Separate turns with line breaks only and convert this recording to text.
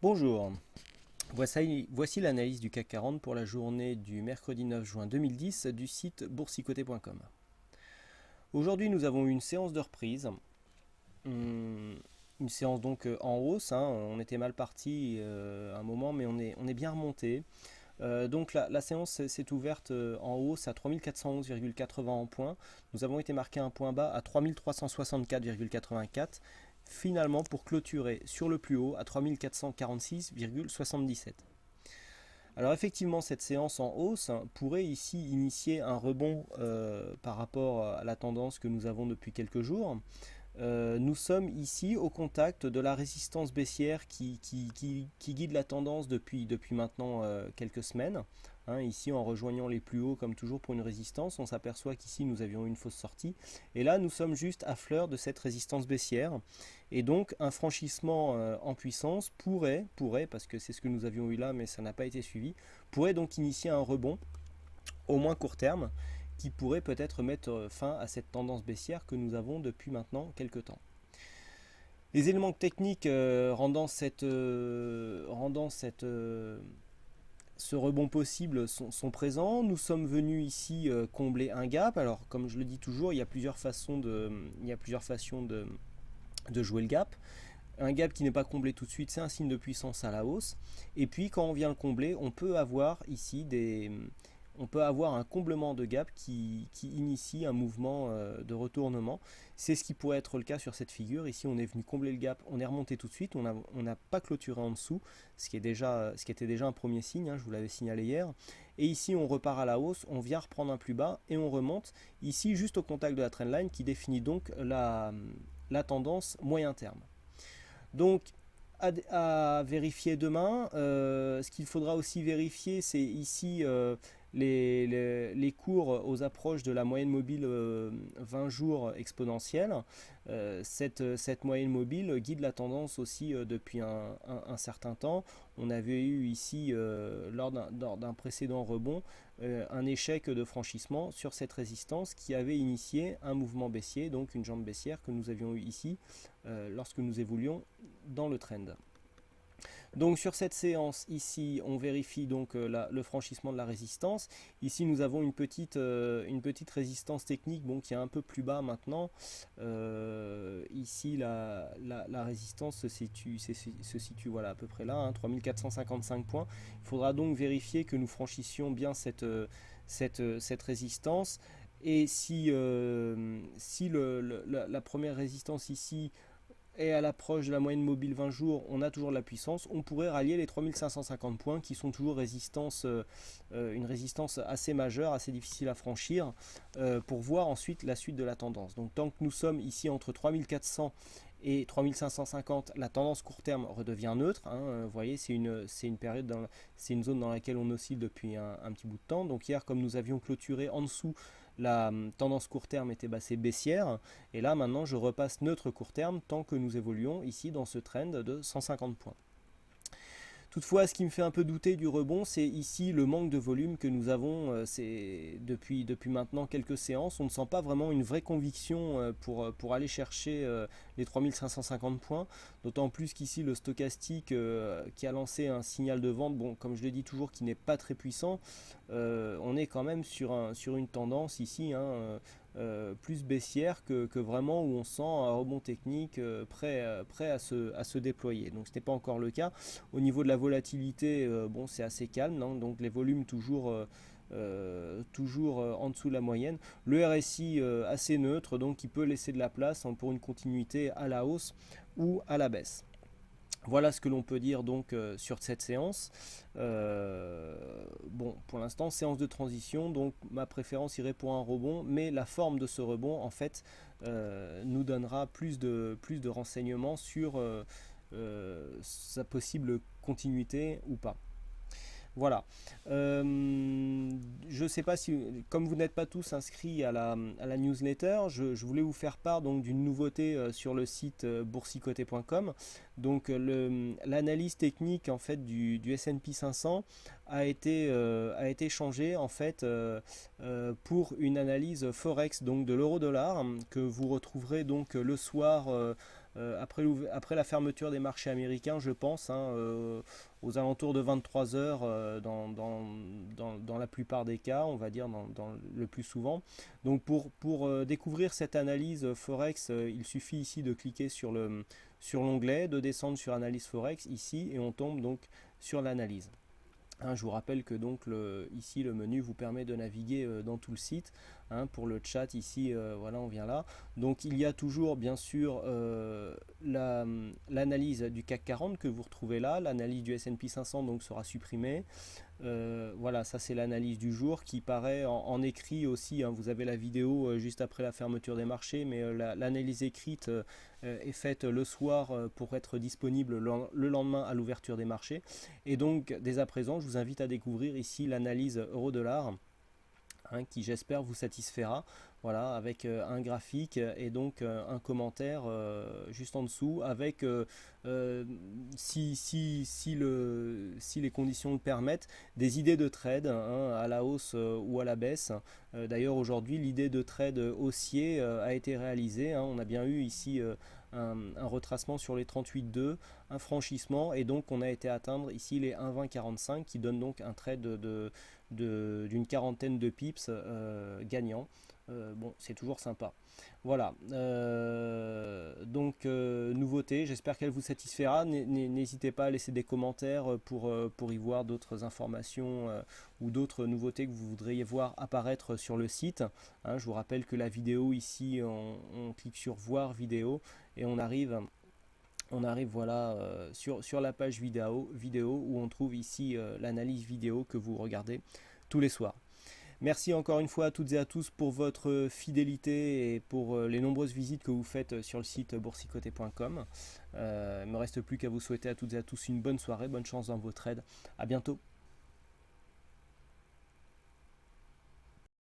Bonjour, voici l'analyse du CAC 40 pour la journée du mercredi 9 juin 2010 du site boursicoté.com. Aujourd'hui nous avons eu une séance de reprise, une séance donc en hausse, on était mal parti à un moment mais on est bien remonté. Donc la séance s'est ouverte en hausse à 3411,80 points. Nous avons été marqué un point bas à 3364,84. Finalement pour clôturer sur le plus haut à 3446,77. Alors effectivement cette séance en hausse pourrait ici initier un rebond par rapport à la tendance que nous avons depuis quelques jours. Nous sommes ici au contact de la résistance baissière qui guide la tendance depuis maintenant quelques semaines. Ici, en rejoignant les plus hauts, comme toujours pour une résistance, on s'aperçoit qu'ici nous avions une fausse sortie. Et là, nous sommes juste à fleur de cette résistance baissière. Et donc, un franchissement en puissance pourrait, parce que c'est ce que nous avions eu là, mais ça n'a pas été suivi, pourrait donc initier un rebond, au moins court terme, qui pourrait peut-être mettre fin à cette tendance baissière que nous avons depuis maintenant quelques temps. Les éléments techniques ce rebond possible sont présents. Nous sommes venus ici combler un gap. Alors, comme je le dis toujours, il y a plusieurs façons de jouer le gap. Un gap qui n'est pas comblé tout de suite, c'est un signe de puissance à la hausse. Et puis, quand on vient le combler, on peut avoir ici un comblement de gap qui initie un mouvement de retournement. C'est ce qui pourrait être le cas sur cette figure. Ici, on est venu combler le gap, on est remonté tout de suite, on n'a pas clôturé en dessous, ce qui était déjà un premier signe, je vous l'avais signalé hier. Et ici, on repart à la hausse, on vient reprendre un plus bas et on remonte. Ici, juste au contact de la trendline qui définit donc la tendance moyen terme. Donc, à vérifier demain. Ce qu'il faudra aussi vérifier, c'est ici les cours aux approches de la moyenne mobile 20 jours exponentielle. Cette moyenne mobile guide la tendance aussi depuis un certain temps. On avait eu ici, lors d'un précédent rebond, un échec de franchissement sur cette résistance qui avait initié un mouvement baissier, donc une jambe baissière que nous avions eu ici lorsque nous évoluions dans le trend. Donc sur cette séance ici, on vérifie donc le franchissement de la résistance. Ici nous avons une petite résistance technique qui est un peu plus bas maintenant. Ici la résistance se situe voilà, à peu près là, 3455 points. Il faudra donc vérifier que nous franchissions bien cette résistance. Et si la première résistance ici et à l'approche de la moyenne mobile 20 jours, on a toujours de la puissance, on pourrait rallier les 3550 points qui sont toujours une résistance assez majeure, assez difficile à franchir pour voir ensuite la suite de la tendance. Donc tant que nous sommes ici entre 3400 et 3550, la tendance court terme redevient neutre. Vous voyez, c'est une zone dans laquelle on oscille depuis un petit bout de temps. Donc hier, comme nous avions clôturé en dessous, la tendance court terme était baissière, et là maintenant je repasse neutre court terme tant que nous évoluons ici dans ce trend de 150 points. Toutefois, ce qui me fait un peu douter du rebond, c'est ici le manque de volume que nous avons depuis maintenant quelques séances. On ne sent pas vraiment une vraie conviction pour aller chercher les 3550 points. D'autant plus qu'ici, le stochastique qui a lancé un signal de vente, comme je le dis toujours, qui n'est pas très puissant, on est quand même sur une tendance ici, plus baissière que vraiment où on sent un rebond technique prêt à se déployer. Donc ce n'est pas encore le cas. Au niveau de la volatilité, c'est assez calme, donc les volumes toujours en dessous de la moyenne. Le RSI assez neutre, donc il peut laisser de la place pour une continuité à la hausse ou à la baisse. Voilà ce que l'on peut dire donc sur cette séance. Pour l'instant, séance de transition, donc ma préférence irait pour un rebond, mais la forme de ce rebond, en fait, nous donnera plus de renseignements sur sa possible continuité ou pas. Voilà. Je ne sais pas si, comme vous n'êtes pas tous inscrits à la newsletter, je voulais vous faire part donc d'une nouveauté sur le site boursicoté.com. Donc l'analyse technique en fait du S&P 500 a été changée en fait pour une analyse forex donc de l'euro-dollar que vous retrouverez donc le soir après la fermeture des marchés américains, je pense, hein, aux alentours de 23 heures dans la plupart des cas, on va dire dans le plus souvent. Donc pour découvrir cette analyse Forex, il suffit ici de cliquer sur l'onglet, de descendre sur Analyse Forex ici et on tombe donc sur l'analyse. Hein, je vous rappelle que donc ici le menu vous permet de naviguer dans tout le site. Hein, pour le chat ici, voilà, on vient là. Donc il y a toujours bien sûr l'analyse du CAC 40 que vous retrouvez là. L'analyse du S&P 500 donc sera supprimée. Voilà, ça c'est l'analyse du jour qui paraît en écrit aussi. Hein. Vous avez la vidéo juste après la fermeture des marchés, mais l'analyse écrite est faite le soir pour être disponible le lendemain à l'ouverture des marchés. Et donc dès à présent, je vous invite à découvrir ici l'analyse euro-dollar. Hein, qui j'espère vous satisfera, voilà, avec un graphique et donc un commentaire juste en dessous avec si les conditions le permettent, des idées de trade, hein, à la hausse ou à la baisse. D'ailleurs aujourd'hui l'idée de trade haussier a été réalisée, hein. On a bien eu ici un retracement sur les 38,2, un franchissement et donc on a été atteindre ici les 1,2045 qui donne donc un trade d'une quarantaine de pips gagnant. Bon, c'est toujours sympa. Voilà, donc nouveauté, j'espère qu'elle vous satisfera. N'hésitez pas à laisser des commentaires pour y voir d'autres informations ou d'autres nouveautés que vous voudriez voir apparaître sur le site. Hein, je vous rappelle que la vidéo ici, on clique sur voir vidéo et on arrive voilà, sur la page vidéo où on trouve ici l'analyse vidéo que vous regardez tous les soirs. Merci encore une fois à toutes et à tous pour votre fidélité et pour les nombreuses visites que vous faites sur le site boursicoté.com. Il ne me reste plus qu'à vous souhaiter à toutes et à tous une bonne soirée, bonne chance dans vos trades. À bientôt.